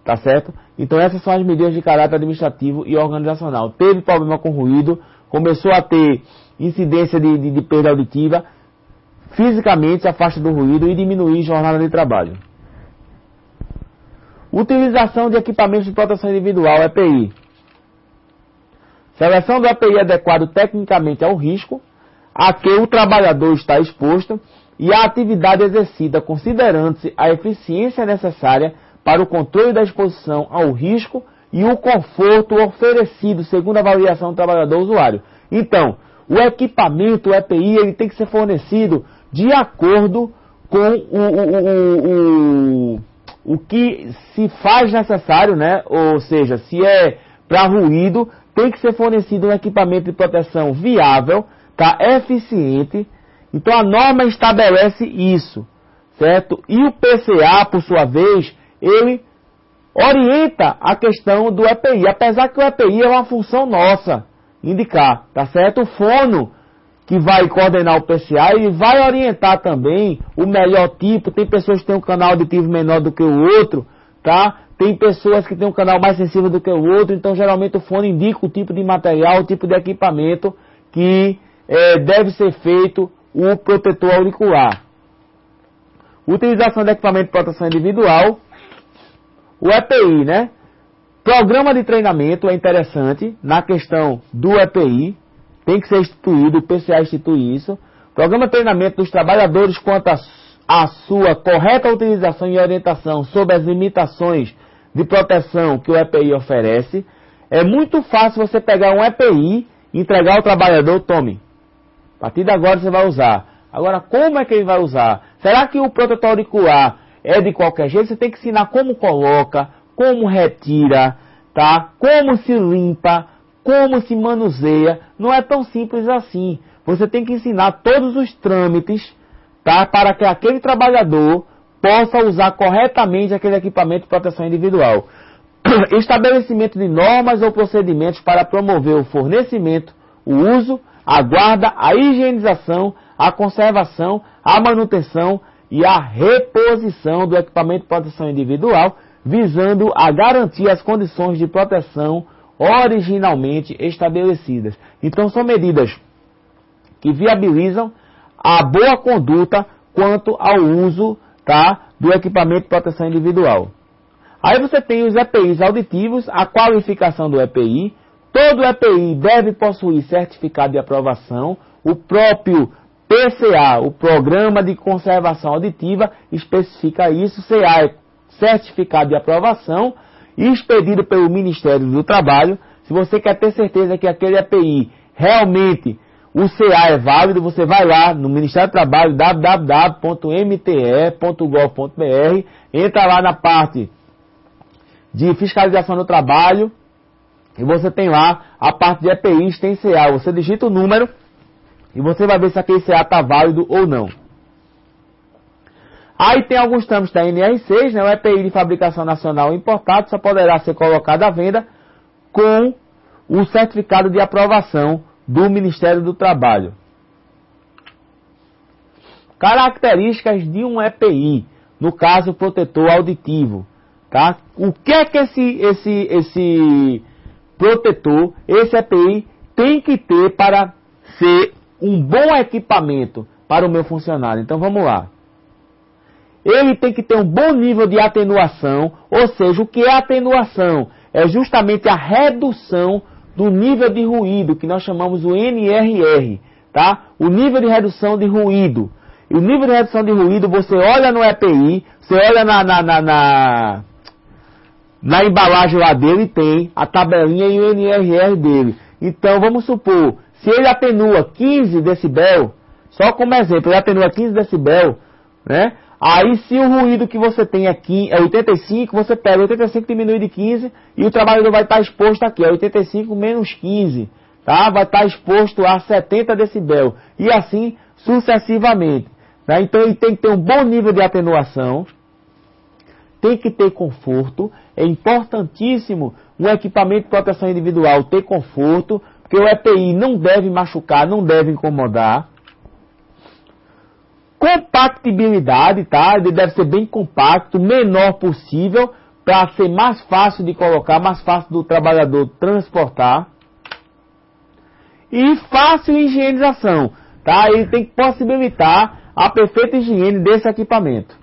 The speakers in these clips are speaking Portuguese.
tá certo? Então essas são as medidas de caráter administrativo e organizacional. Teve problema com ruído, começou a ter incidência de perda auditiva, fisicamente se afasta do ruído e diminuir jornada de trabalho. Utilização de equipamentos de proteção individual, EPI. Seleção do EPI adequado tecnicamente ao risco a que o trabalhador está exposto e a atividade exercida, considerando-se a eficiência necessária para o controle da exposição ao risco e o conforto oferecido segundo a avaliação do trabalhador usuário. Então, o equipamento, o EPI, ele tem que ser fornecido de acordo com o que se faz necessário, né? Ou seja, se é para ruído, tem que ser fornecido um equipamento de proteção viável, tá? Eficiente. Então a norma estabelece isso, certo? E o PCA, por sua vez, ele orienta a questão do EPI, apesar que o EPI é uma função nossa, indicar, tá certo? O fono que vai coordenar o PCA, ele vai orientar também o melhor tipo. Tem pessoas que têm um canal auditivo menor do que o outro, tá? Tem pessoas que têm um canal mais sensível do que o outro, então geralmente o fone indica o tipo de material, o tipo de equipamento que deve ser feito o protetor auricular. Utilização de equipamento de proteção individual, o EPI, né? Programa de treinamento é interessante na questão do EPI, tem que ser instituído, o PCA institui isso. Programa de treinamento dos trabalhadores quanto à sua correta utilização e orientação sobre as limitações de proteção que o EPI oferece. É muito fácil você pegar um EPI e entregar ao trabalhador, tome. A partir de agora você vai usar. Agora, como é que ele vai usar? Será que o protetor auricular é de qualquer jeito? Você tem que ensinar como coloca, como retira, tá? Como se limpa, como se manuseia. Não é tão simples assim. Você tem que ensinar todos os trâmites, tá? Para que aquele trabalhador possa usar corretamente aquele equipamento de proteção individual. Estabelecimento de normas ou procedimentos para promover o fornecimento, o uso, a guarda, a higienização, a conservação, a manutenção e a reposição do equipamento de proteção individual, visando a garantir as condições de proteção originalmente estabelecidas. Então são medidas que viabilizam a boa conduta quanto ao uso, tá, do equipamento de proteção individual. Aí você tem os EPIs auditivos, a qualificação do EPI. Todo EPI deve possuir certificado de aprovação. O próprio PCA, o Programa de Conservação Auditiva, especifica isso. CA é certificado de aprovação, expedido pelo Ministério do Trabalho. Se você quer ter certeza que aquele EPI realmente, o CA é válido, você vai lá no Ministério do Trabalho, www.mte.gov.br, entra lá na parte de fiscalização do trabalho, e você tem lá a parte de EPIs, tem CA. Você digita o número e você vai ver se aquele CA está válido ou não. Aí tem alguns trâmites da NR6, né? O EPI de fabricação nacional importado só poderá ser colocado à venda com o certificado de aprovação do Ministério do Trabalho. Características de um EPI, no caso protetor auditivo. Tá? O que é que esse protetor, esse EPI, tem que ter para ser um bom equipamento para o meu funcionário? Então vamos lá. Ele tem que ter um bom nível de atenuação, ou seja, o que é atenuação? É justamente a redução do nível de ruído, que nós chamamos o NRR, tá? O nível de redução de ruído. E o nível de redução de ruído, você olha no EPI, você olha na embalagem lá dele, tem a tabelinha e o NRR dele. Então, vamos supor, se ele atenua 15 decibel, só como exemplo, ele atenua 15 decibel, né? Aí, se o ruído que você tem aqui é 85, você pega 85 diminui de 15 e o trabalhador vai estar exposto aqui, 85 menos 15, tá? Vai estar exposto a 70 decibel e assim sucessivamente. Tá? Então, ele tem que ter um bom nível de atenuação, tem que ter conforto. É importantíssimo um equipamento de proteção individual ter conforto, porque o EPI não deve machucar, não deve incomodar. Compactibilidade, tá? Ele deve ser bem compacto, menor possível, para ser mais fácil de colocar, mais fácil do trabalhador transportar. E fácil higienização, tá? Ele tem que possibilitar a perfeita higiene desse equipamento.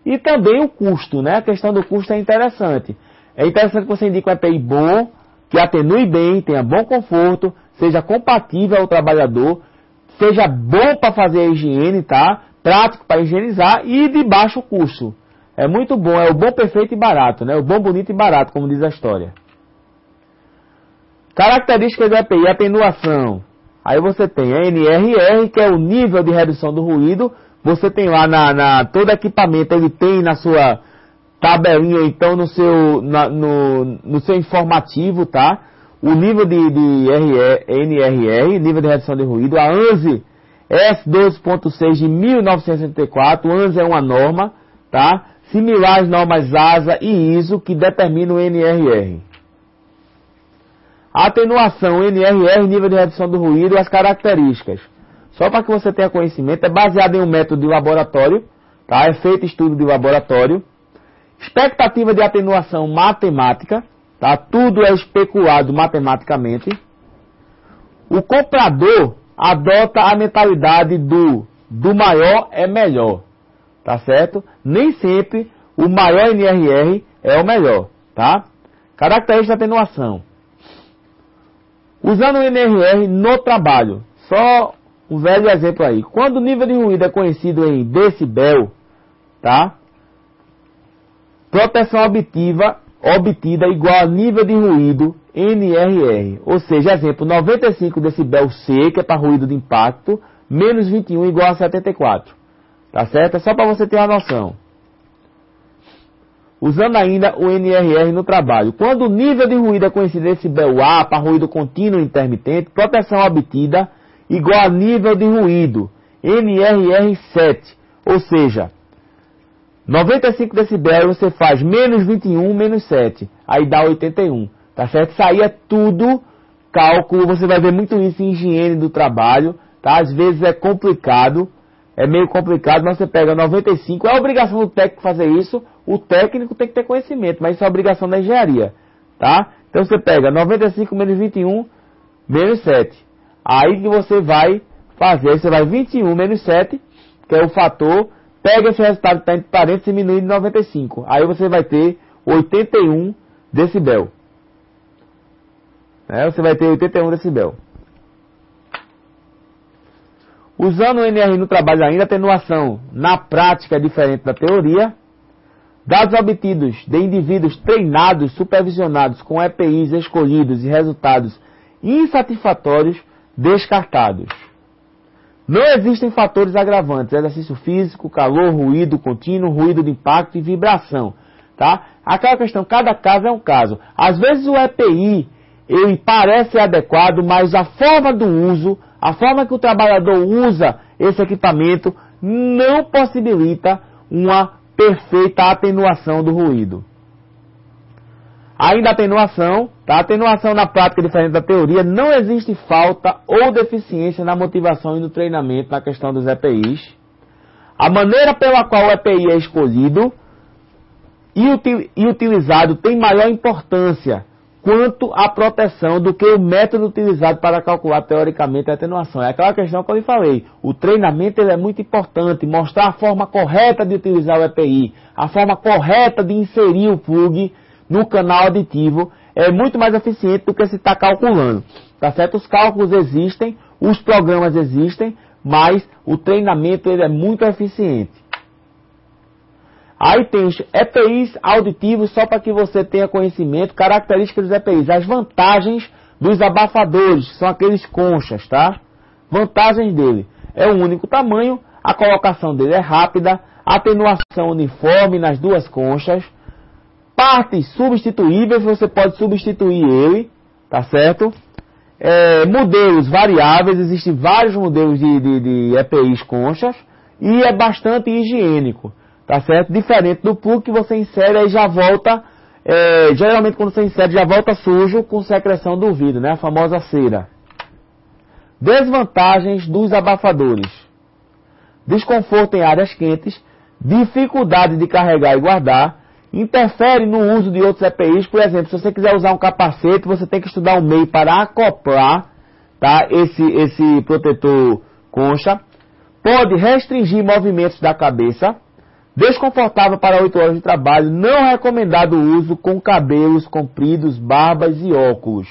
E também o custo, né? A questão do custo é interessante. É interessante que você indique um EPI bom, que atenue bem, tenha bom conforto, seja compatível ao trabalhador, seja bom para fazer a higiene, tá? Prático para higienizar e de baixo custo. É muito bom, é o bom, perfeito e barato, né? O bom, bonito e barato, como diz a história. Características do EPI, atenuação. Aí você tem a NRR, que é o nível de redução do ruído. Você tem lá todo equipamento, ele tem na sua tabelinha, então no seu informativo, tá? O nível de NRR, nível de redução de ruído. A ANSI S12.6 de 1964, o ANSI é uma norma, tá? Similar às normas ASA e ISO, que determinam o NRR. Atenuação, NRR, nível de redução do ruído e as características. Só para que você tenha conhecimento, é baseado em um método de laboratório, tá? É feito estudo de laboratório. Expectativa de atenuação matemática, tá? Tudo é especulado matematicamente. O comprador adota a mentalidade do maior é melhor, tá certo? Nem sempre o maior NRR é o melhor, tá? Característica de atenuação. Usando o NRR no trabalho, só um velho exemplo aí. Quando o nível de ruído é conhecido em decibel, tá? Proteção obtida igual a nível de ruído NRR. Ou seja, exemplo, 95 decibel C, que é para ruído de impacto, menos 21 igual a 74. Tá certo? É só para você ter uma noção. Usando ainda o NRR no trabalho. Quando o nível de ruído é conhecido em decibel A, para ruído contínuo e intermitente, proteção obtida igual a nível de ruído NRR 7. Ou seja, 95 decibel você faz menos 21, menos 7. Aí dá 81. Tá certo? Isso aí é tudo cálculo. Você vai ver muito isso em higiene do trabalho. Tá? Às vezes é complicado. É meio complicado, mas você pega 95. É obrigação do técnico fazer isso. O técnico tem que ter conhecimento, mas isso é obrigação da engenharia. Tá? Então você pega 95 menos 21 menos 7. Aí que você vai fazer. Aí você vai 21 menos 7, que é o fator. Pega esse resultado que está entre parênteses e diminui de 95. Aí você vai ter 81 decibel. Você vai ter 81 decibel. Usando o NR no trabalho ainda, atenuação na prática é diferente da teoria. Dados obtidos de indivíduos treinados, supervisionados com EPIs escolhidos e resultados insatisfatórios descartados. Não existem fatores agravantes, exercício físico, calor, ruído contínuo, ruído de impacto e vibração. Tá? Aquela questão, cada caso é um caso. Às vezes o EPI ele parece adequado, mas a forma do uso, a forma que o trabalhador usa esse equipamento não possibilita uma perfeita atenuação do ruído. Ainda a atenuação, tá? Atenuação na prática diferente da teoria, não existe falta ou deficiência na motivação e no treinamento na questão dos EPIs. A maneira pela qual o EPI é escolhido e utilizado tem maior importância quanto à proteção do que o método utilizado para calcular teoricamente a atenuação. É aquela questão que eu lhe falei. O treinamento ele é muito importante, mostrar a forma correta de utilizar o EPI, a forma correta de inserir o plug no canal aditivo é muito mais eficiente do que se está calculando. Tá certo? Os cálculos existem, os programas existem, mas o treinamento ele é muito eficiente. Aí tem os EPIs auditivos, só para que você tenha conhecimento, características dos EPIs, as vantagens dos abafadores, são aqueles conchas, tá? Vantagens dele, é o único tamanho, a colocação dele é rápida, atenuação uniforme nas duas conchas, partes substituíveis, você pode substituir ele, tá certo? Modelos variáveis, existem vários modelos de EPIs conchas, e é bastante higiênico. Tá certo? Diferente do plug que você insere e já volta, geralmente quando você insere já volta sujo com secreção do vidro, né? A famosa cera. Desvantagens dos abafadores. Desconforto em áreas quentes, dificuldade de carregar e guardar, Interfere no uso de outros EPIs. Por exemplo, se você quiser usar um capacete, você tem que estudar um meio para acoplar, tá, esse protetor concha. Pode restringir movimentos da cabeça. Desconfortável para 8 horas de trabalho. Não recomendado o uso com cabelos compridos, barbas e óculos.